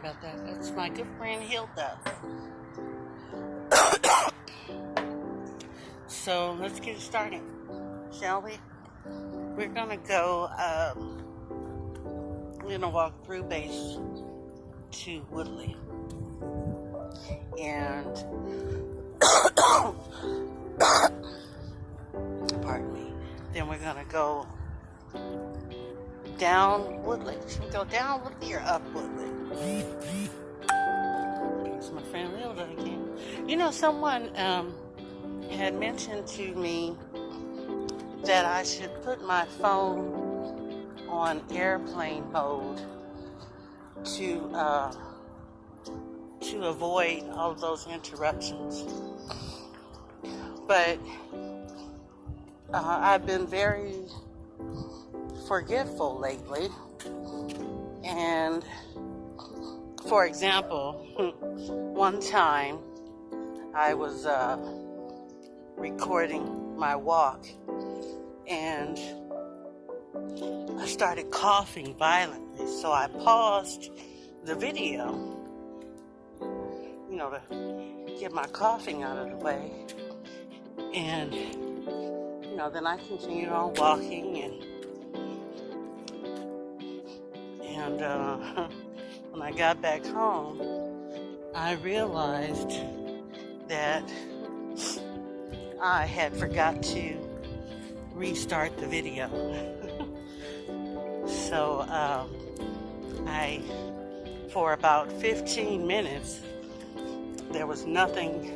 about that. That's my good friend Hilda. So let's get started, shall we? We're gonna go. We're gonna walk through base to Woodley, and pardon me. Then we're gonna go down Woodley. Should we go down Woodley or up Woodley? There's my friend Hilda again. You know, someone had mentioned to me that I should put my phone on airplane mode to avoid all of those interruptions. But I've been very forgetful lately, and for example, one time I was recording my walk and I started coughing violently, so I paused the video, you know, to get my coughing out of the way, and you know, then I continued on walking, and when I got back home, I realized that I had forgot to restart the video. So for about 15 minutes, there was nothing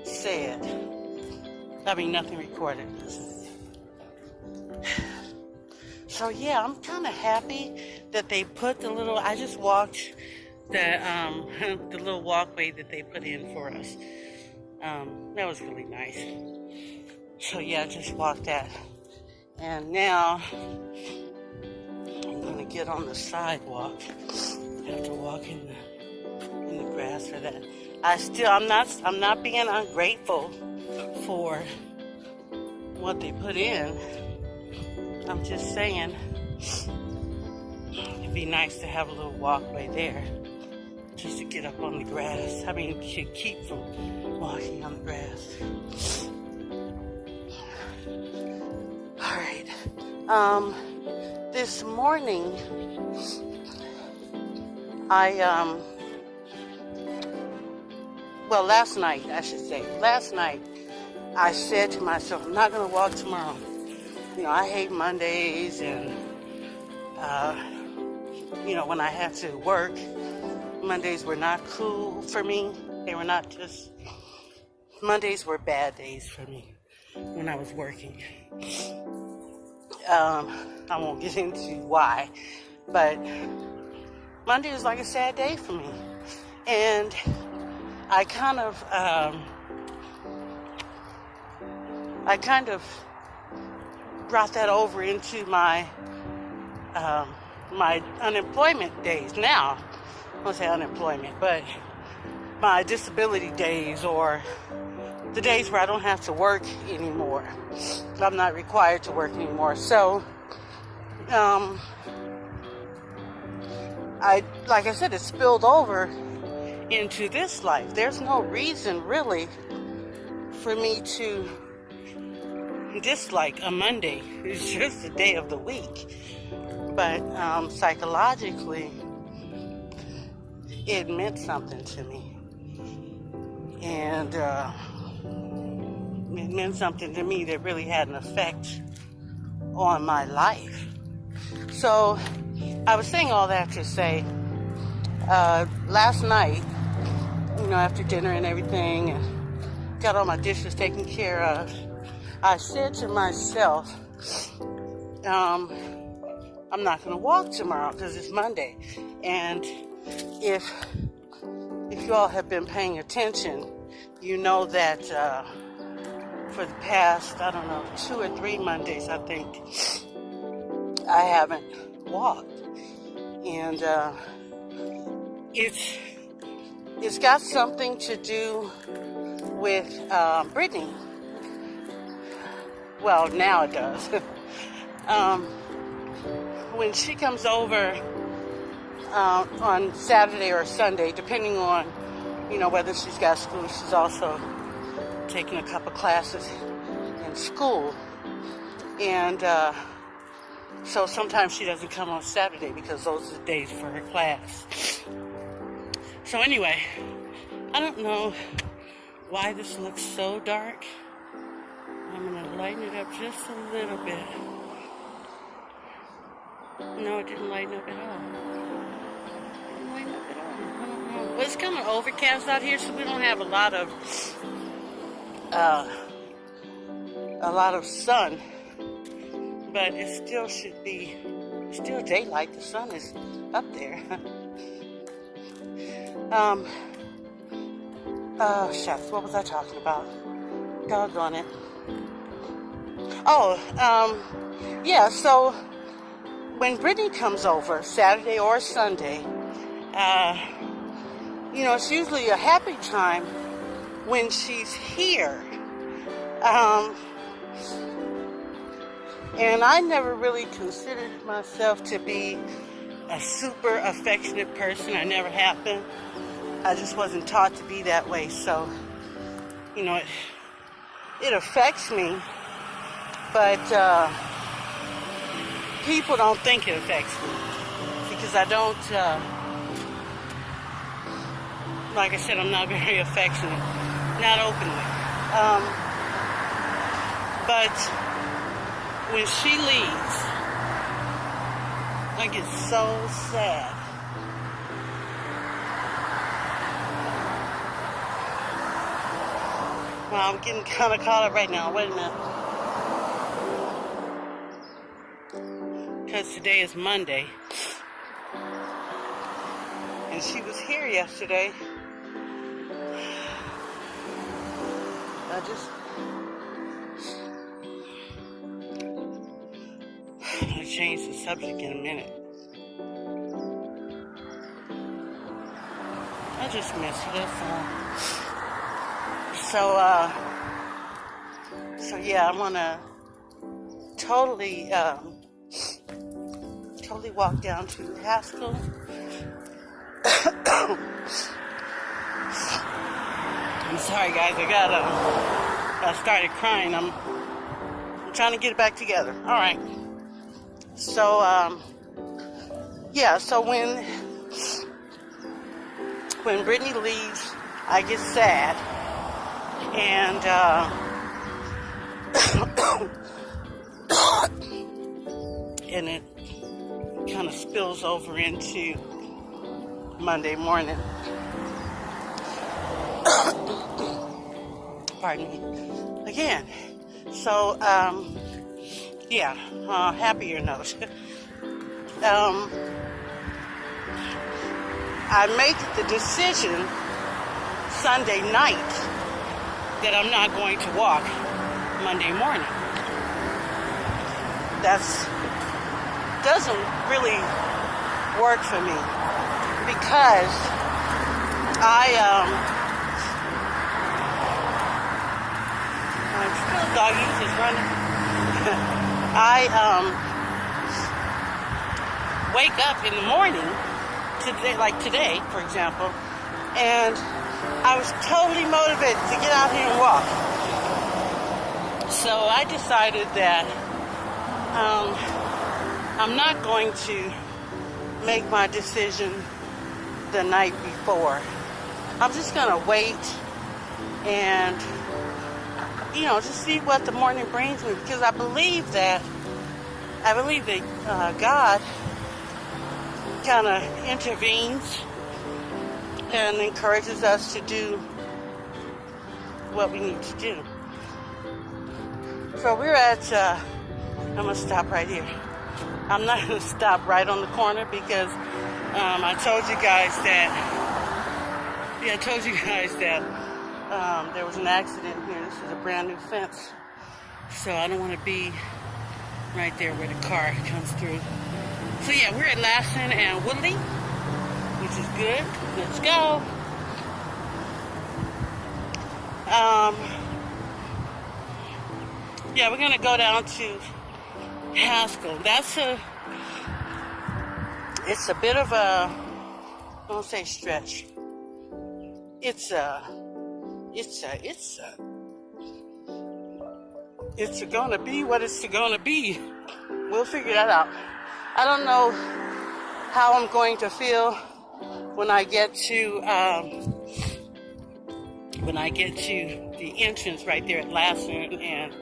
said. I mean, nothing recorded. So yeah, I'm kind of happy that they put the little, I just walked the little walkway that they put in for us. That was really nice. So yeah, I just walked that. And now I'm gonna get on the sidewalk. I have to walk in the grass for that. I'm not being ungrateful for what they put in. I'm just saying it'd be nice to have a little walkway there just to get up on the grass. I mean, to keep from walking on the grass. All right. This morning, last night, I should say. Last night, I said to myself, I'm not going to walk tomorrow. You know, I hate Mondays, and, you know, when I had to work, Mondays were not cool for me. They were not just, Mondays were bad days for me when I was working. I won't get into why, but Monday was like a sad day for me. And I kind of brought that over into my my unemployment days. Now, I won't say unemployment, but my disability days, or the days where I don't have to work anymore. I'm not required to work anymore. So, like I said, it spilled over into this life. There's no reason really for me to dislike a Monday. It's just a day of the week. But psychologically, it meant something to me. And it meant something to me that really had an effect on my life. So I was saying all that to say, last night, you know, after dinner and everything, and got all my dishes taken care of, I said to myself, I'm not going to walk tomorrow because it's Monday. And if you all have been paying attention, you know that for the past, 2 or 3 Mondays, I think, I haven't walked. And it's got something to do with Brittany. Well, now it does. When she comes over on Saturday or Sunday, depending on, whether she's got school. She's also taking a couple classes in school. And so sometimes she doesn't come on Saturday because those are the days for her class. So anyway, I don't know why this looks so dark. I'm going to lighten it up just a little bit. No, it didn't lighten up at all. It didn't lighten up at all. I don't know. Well, it's kind of overcast out here, so we don't have a lot of sun. But it still should be still daylight. The sun is up there. Shucks, what was I talking about? Doggone it. Yeah, so when Brittany comes over, Saturday or Sunday, it's usually a happy time when she's here. And I never really considered myself to be a super affectionate person. I never have been. I just wasn't taught to be that way. So, it affects me. But people don't think it affects me. Because I don't, like I said, I'm not very affectionate. Not openly. But when she leaves, I get so sad. Well, I'm getting kind of caught up right now. Wait a minute. Because today is Monday. And she was here yesterday. I'm gonna change the subject in a minute. I just miss her, that's all. So yeah, I'm gonna totally walk down to Haskell. I'm sorry, guys. I started crying. I'm trying to get it back together. All right. So, yeah. So when Brittany leaves, I get sad, and and it kind of spills over into Monday morning. Pardon me. Again. So, yeah, happier note. I make the decision Sunday night that I'm not going to walk Monday morning. Doesn't really work for me because I'm still doggies is running. I wake up in the morning today, like today, for example, and I was totally motivated to get out here and walk. So I decided that I'm not going to make my decision the night before. I'm just going to wait and, just see what the morning brings me, because I believe that God kind of intervenes and encourages us to do what we need to do. So we're at, I'm going to stop right here. I'm not going to stop right on the corner because I told you guys that there was an accident here. This is a brand new fence. So I don't want to be right there where the car comes through. So yeah, we're at Lassen and Woodley, which is good. Let's go. Yeah, we're gonna go down to Haskell. It's a bit of a, I don't say stretch. It's gonna be what it's gonna be. We'll figure that out. I don't know how I'm going to feel when I get to the entrance right there at Lassen and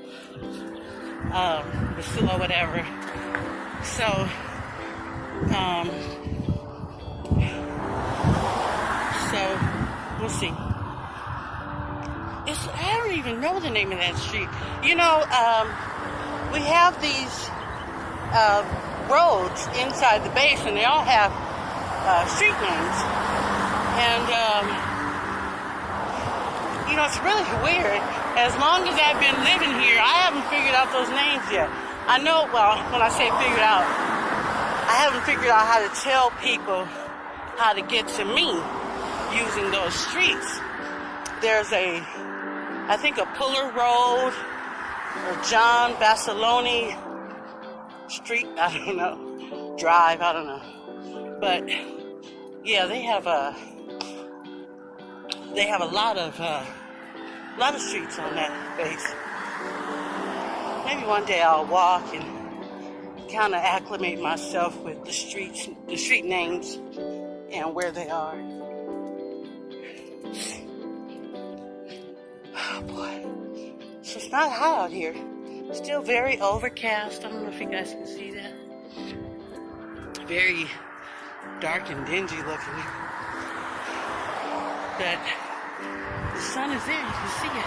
Priscilla, whatever. So we'll see. I don't even know the name of that street. You know, we have these roads inside the base, and they all have street names. And, you know, it's really weird. As long as I've been living here, I haven't figured out those names yet. I know, well, when I say figured out, I haven't figured out how to tell people how to get to me using those streets. There's I think a Puller Road or John Basiloni Street, I don't know, Drive, I don't know. But yeah, they have a lot of streets on that base. Maybe one day I'll walk and kind of acclimate myself with the street names and where they are. Oh boy. So it's not hot out here. It's still very overcast. I don't know if you guys can see that. Very dark and dingy looking. But the sun is there. You can see it.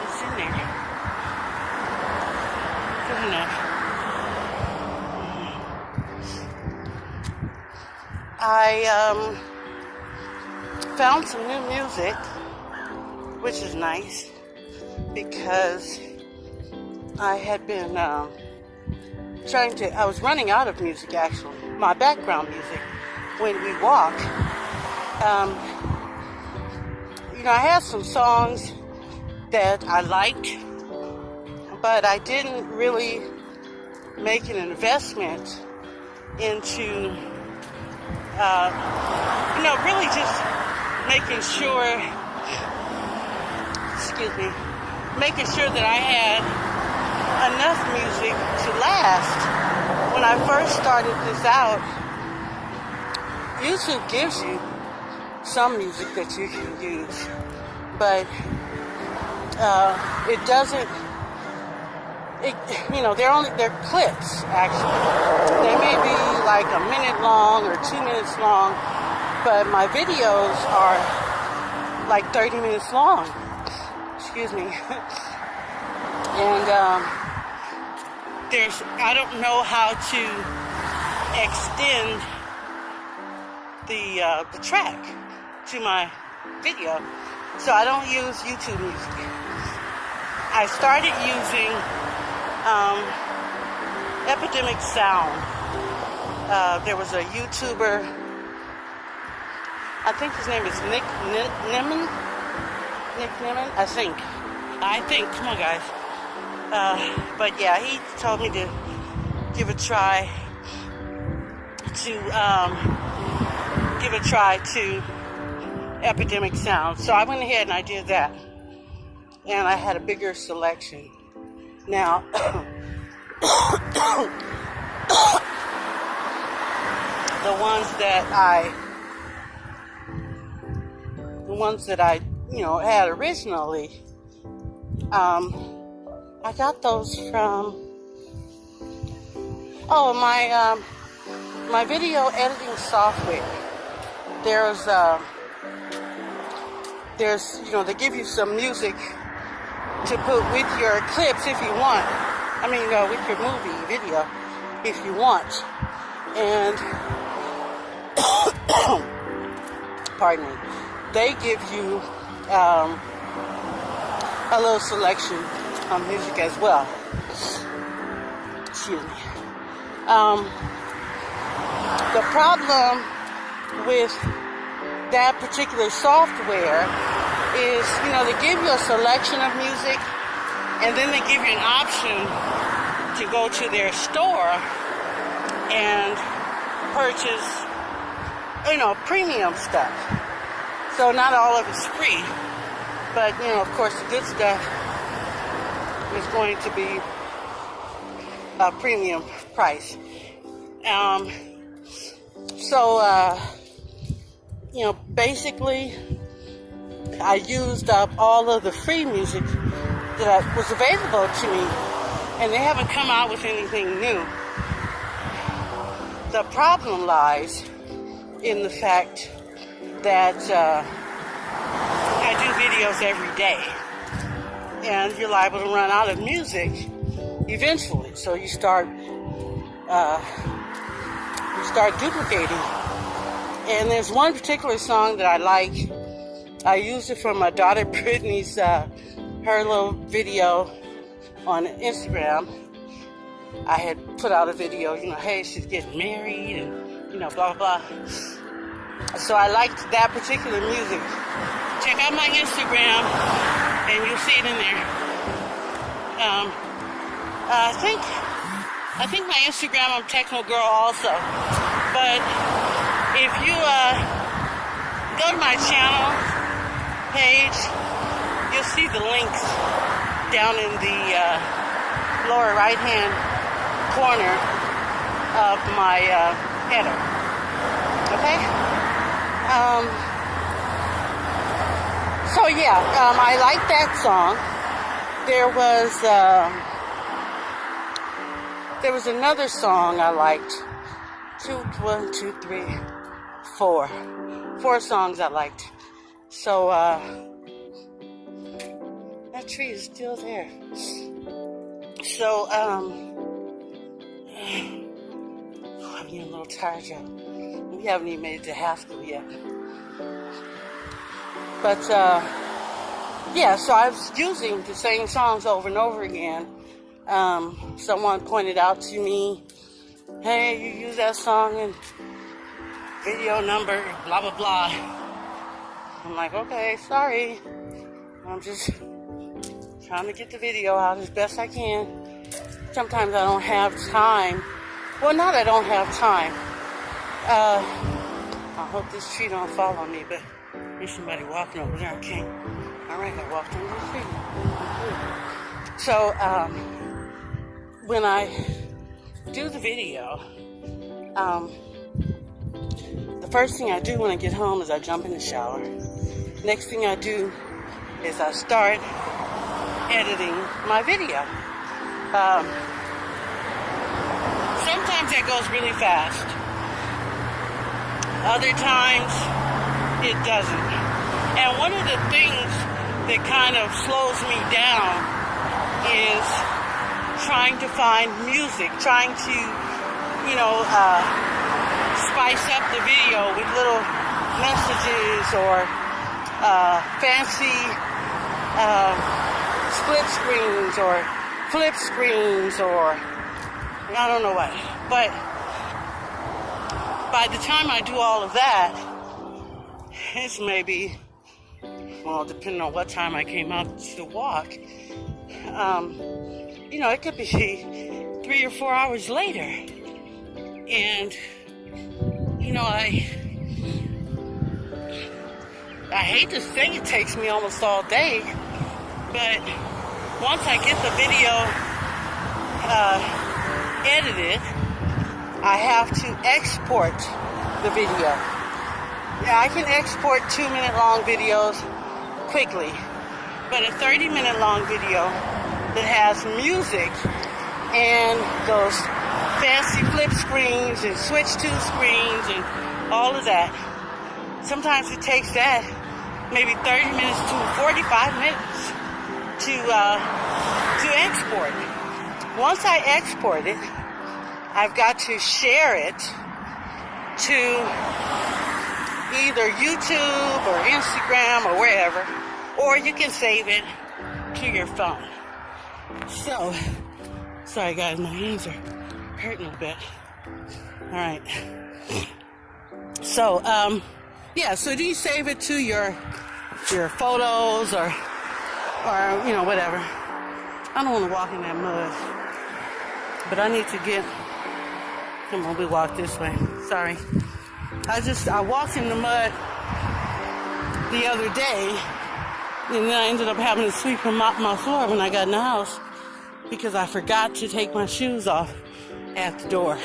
It's in there. Good enough. I found some new music, which is nice, because I had been I was running out of music, actually, my background music, when we walk. You know, I had some songs that I liked, but I didn't really make an investment into, you know, really just making sure that I had enough music to last. When I first started this out, YouTube gives you some music that you can use, but it doesn't, you know, they're clips, actually. They may be like a minute long or 2 minutes long, but my videos are like 30 minutes long. Excuse me. And I don't know how to extend the track to my video, so I don't use YouTube music. I started using Epidemic Sound. There was a YouTuber, I think his name is Nick Nimmin, I think, come on guys. But yeah, he told me to give a try to Epidemic Sound. So I went ahead and I did that. And I had a bigger selection. Now, the ones that I you know, had originally, I got those from, my video editing software. There's, you know, they give you some music to put with your clips if you want. I mean, with your movie, video, if you want. And, pardon me, they give you a little selection of music as well. Excuse me. The problem with that particular software is, you know, they give you a selection of music, and then they give you an option to go to their store and purchase, premium stuff. So not all of it's free, but, of course, the good stuff is going to be a premium price. Basically, I used up all of the free music that was available to me, and they haven't come out with anything new. The problem lies in the fact that I do videos every day, and you're liable to run out of music eventually. So you start duplicating. And there's one particular song that I like. I used it from my daughter Brittany's her little video on Instagram. I had put out a video, hey, she's getting married and blah blah. So I liked that particular music. Check out my Instagram and you'll see it in there. I think my Instagram, I'm Tekknowgerl also. But if you go to my channel page, you'll see the links down in the lower right-hand corner of my header. Okay? I like that song. There was another song I liked. Four songs I liked. So that tree is still there. So I'm getting a little tired, y'all. We haven't even made it to high school yet. But so I was using the same songs over and over again. Someone pointed out to me, hey, you use that song in video number, blah, blah, blah. I'm like, okay, sorry. I'm just trying to get the video out as best I can. Sometimes I don't have time. Well, not I don't have time. I hope this tree don't fall on me, but there's somebody walking over there. Okay. All right, I walked under the tree. So, when I do the video, the first thing I do when I get home is I jump in the shower. Next thing I do is I start editing my video. Sometimes that goes really fast. Other times it doesn't. And one of the things that kind of slows me down is trying to find music, trying to, spice up the video with little messages or fancy split screens or flip screens or I don't know what. But by the time I do all of that, it's maybe, depending on what time I came out to walk, it could be 3 or 4 hours later. And, I hate to say it takes me almost all day, but once I get the video edited, I have to export the video. Yeah, I can export 2-minute long videos quickly, but a 30-minute long video that has music and those fancy flip screens and switch to screens and all of that, sometimes it takes that maybe 30 minutes to 45 minutes to export. Once I export it, I've got to share it to either YouTube or Instagram or wherever, or you can save it to your phone. So, sorry guys, my hands are hurting a bit. All right. So, so do you save it to your photos or whatever. I don't want to walk in that mud, but I need to come on, we walk this way. Sorry. I walked in the mud the other day, and then I ended up having to sweep and mop my floor when I got in the house because I forgot to take my shoes off at the door.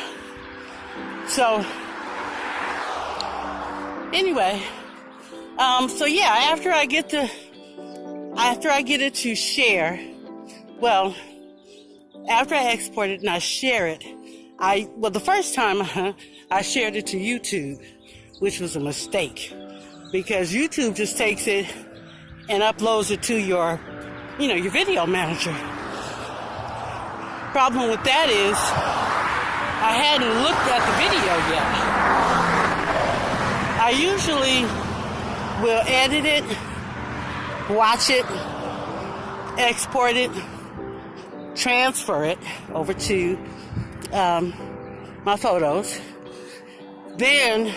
So, anyway, so yeah, after I get it to share, well, after I export it and I share it, the first time I shared it to YouTube, which was a mistake, because YouTube just takes it and uploads it to your video manager. Problem with that is I hadn't looked at the video yet. I usually will edit it, watch it, export it, transfer it over to my photos. Then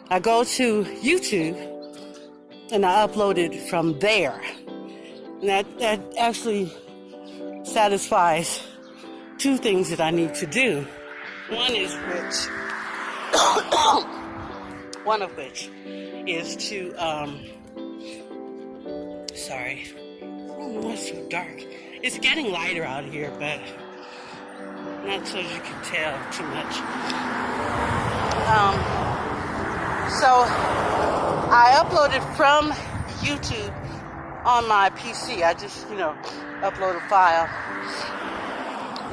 I go to YouTube and I upload it from there. And that actually satisfies two things that I need to do. One of which is to, sorry, I don't know why it's so dark. It's getting lighter out here, but not so you can tell too much. So I uploaded from YouTube on my PC. I just, upload a file.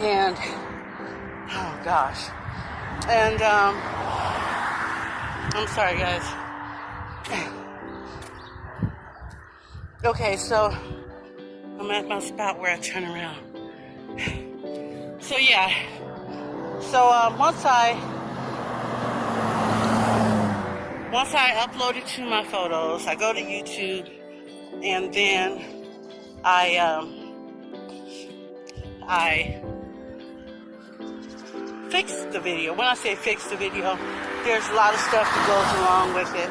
And, oh gosh. And, I'm sorry, guys. Okay, so I'm at my spot where I turn around. So yeah. So once I upload it to my photos, I go to YouTube, and then I fix the video. When I say fix the video, there's a lot of stuff that goes along with it.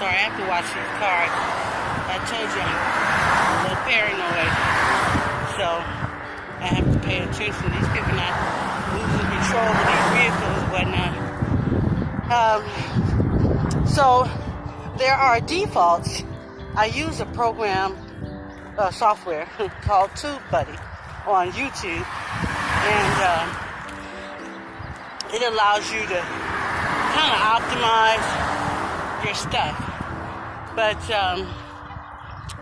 Sorry, I have to watch these cars. I told you I'm a little paranoid, so I have to pay attention. These people not losing control of these vehicles and whatnot. So there are defaults. I use a program, software called TubeBuddy on YouTube, and it allows you to kind of optimize your stuff. But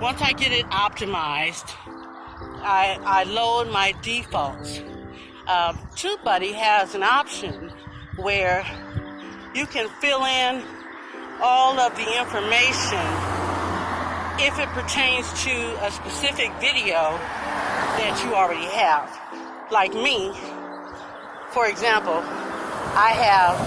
once I get it optimized, I load my defaults. TubeBuddy has an option where you can fill in all of the information if it pertains to a specific video that you already have. Like me, for example, I have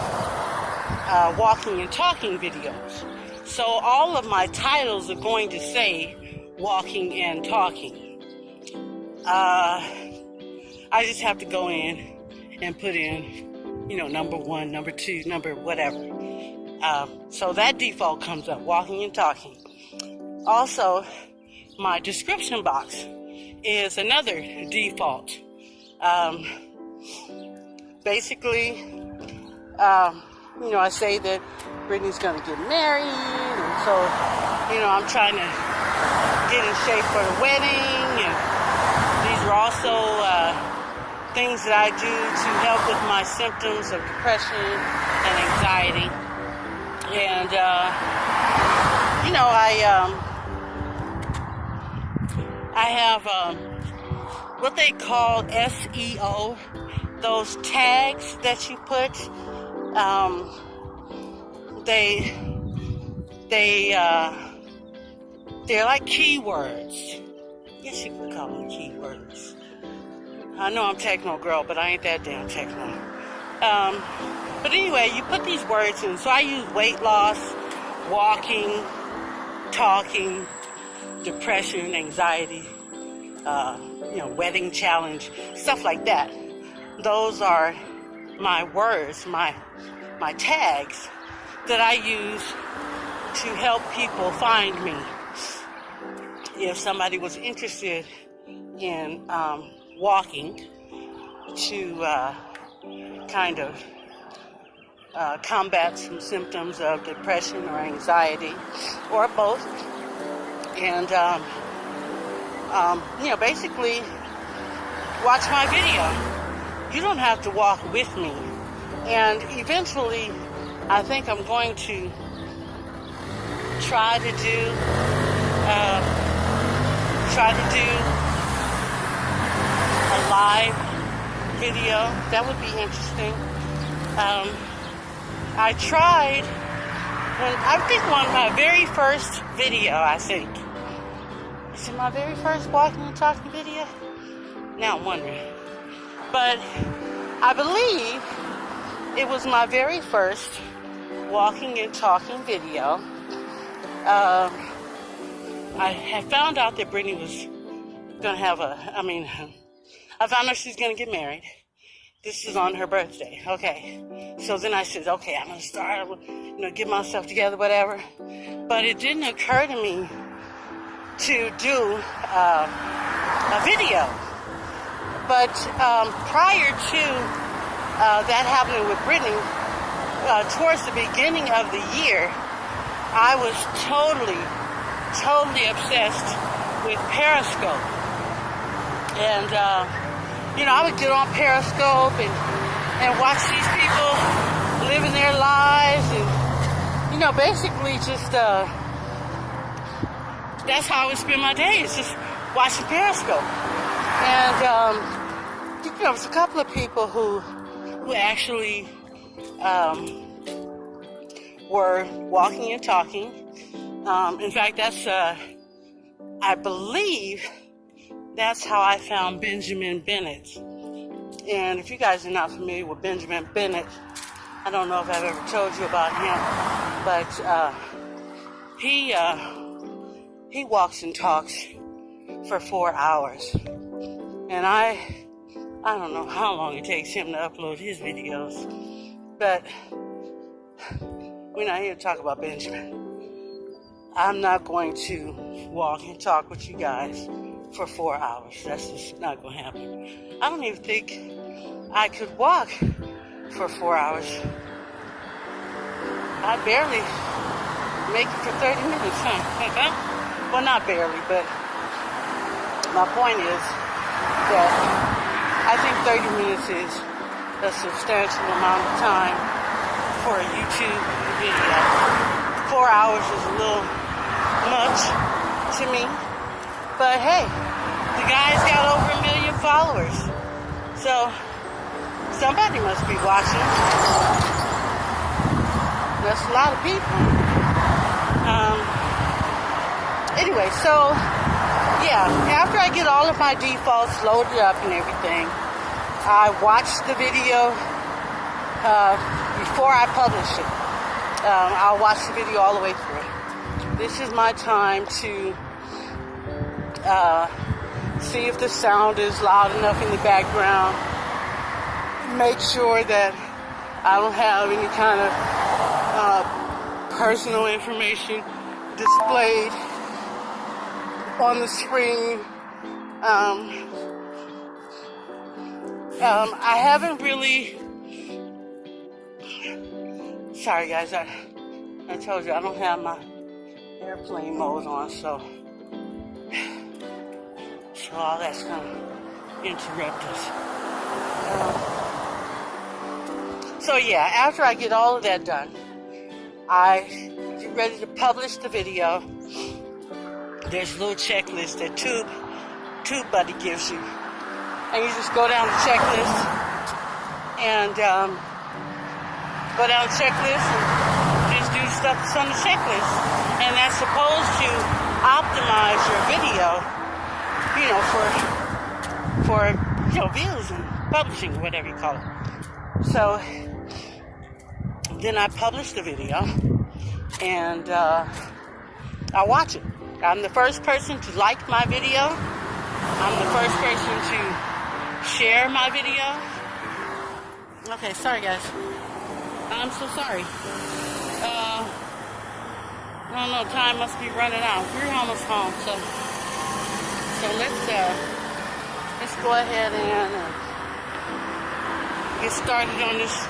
walking and talking videos. So all of my titles are going to say walking and talking. I just have to go in and put in, number 1, number 2, number whatever. So that default comes up, walking and talking. Also, my description box is another default. Basically, I say that Brittany's going to get married, and so, I'm trying to get in shape for the wedding, and these are also things that I do to help with my symptoms of depression and anxiety. And, I have what they call SEO, those tags that you put. They're like keywords. I guess you could call them keywords. I know I'm Tekknowgerl, but I ain't that damn techno. But anyway, you put these words in. So I use weight loss, walking, talking, depression, anxiety, wedding challenge, stuff like that. Those are my words, my tags that I use to help people find me. If somebody was interested in walking to kind of combat some symptoms of depression or anxiety, or both. And, basically watch my video. You don't have to walk with me. And eventually, I think I'm going to try to do a live video. That would be interesting. I tried on my very first video, is it my very first walking and talking video? Now I'm wondering. But I believe it was my very first walking and talking video. I had found out that Brittany was going to have I found out she's going to get married. This is on her birthday. Okay. So then I said, okay, I'm going to start, get myself together, whatever. But it didn't occur to me to do a video. But prior to that happening with Brittany, towards the beginning of the year, I was totally obsessed with Periscope. And, I would get on Periscope and watch these people living their lives and, basically just, that's how I would spend my days, just watching Periscope. And, there was a couple of people who actually, were walking and talking. In fact, that's, I believe that's how I found Benjamin Bennett. And if you guys are not familiar with Benjamin Bennett, I don't know if I've ever told you about him, but he walks and talks for 4 hours. And I don't know how long it takes him to upload his videos, but we're not here to talk about Benjamin. I'm not going to walk and talk with you guys for 4 hours. That's just not going to happen. I don't even think I could walk for 4 hours. I barely make it for 30 minutes, huh? Well, not barely, but my point is that I think 30 minutes is a substantial amount of time for a YouTube video. 4 hours is a little much to me. But hey, the guy's got over 1 million followers. So somebody must be watching. That's a lot of people. Anyway, so yeah, after I get all of my defaults loaded up and everything, I watch the video before I publish it. I'll watch the video all the way through. This is my time to see if the sound is loud enough in the background. Make sure that I don't have any kind of personal information displayed on the screen. I haven't really... Sorry guys, I told you I don't have my airplane mode on, so all that's gonna interrupt us. So yeah, after I get all of that done, I get ready to publish the video. There's a little checklist that TubeBuddy gives you, and you just go down the checklist and and just do stuff that's on the checklist, and that's supposed to optimize your video, for views and publishing, whatever you call it. So then I publish the video and I watch it. I'm the first person to like my video. I'm the first person to share my video. Okay, sorry guys. I'm so sorry. I don't know, time must be running out. We're almost home, so let's go ahead and get started on this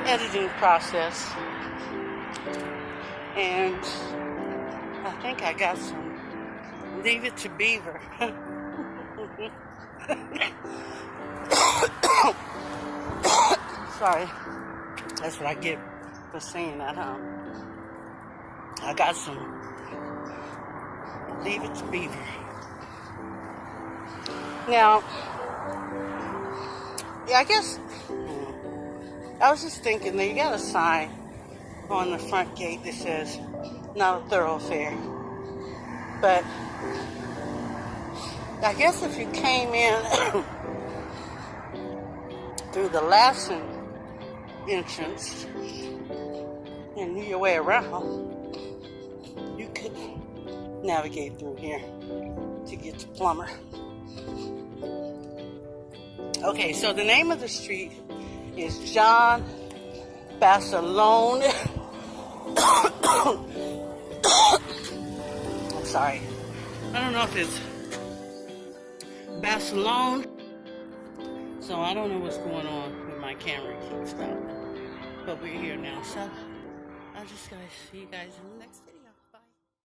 editing process. And I think I got some Leave It to Beaver. Sorry, that's what I get for saying that, huh? I got some Leave It to Beaver. Now, yeah, I guess I was just thinking that you got a sign on the front gate that says not a thoroughfare. But I guess if you came in through the Lassen entrance and knew your way around, you could navigate through here to get to Plummer. Okay, so the name of the street is John Basilone. I'm sorry. I don't know if it's Basilone. So I don't know what's going on with my camera keeps stopping. But we're here now. So I'll just see you guys in the next video.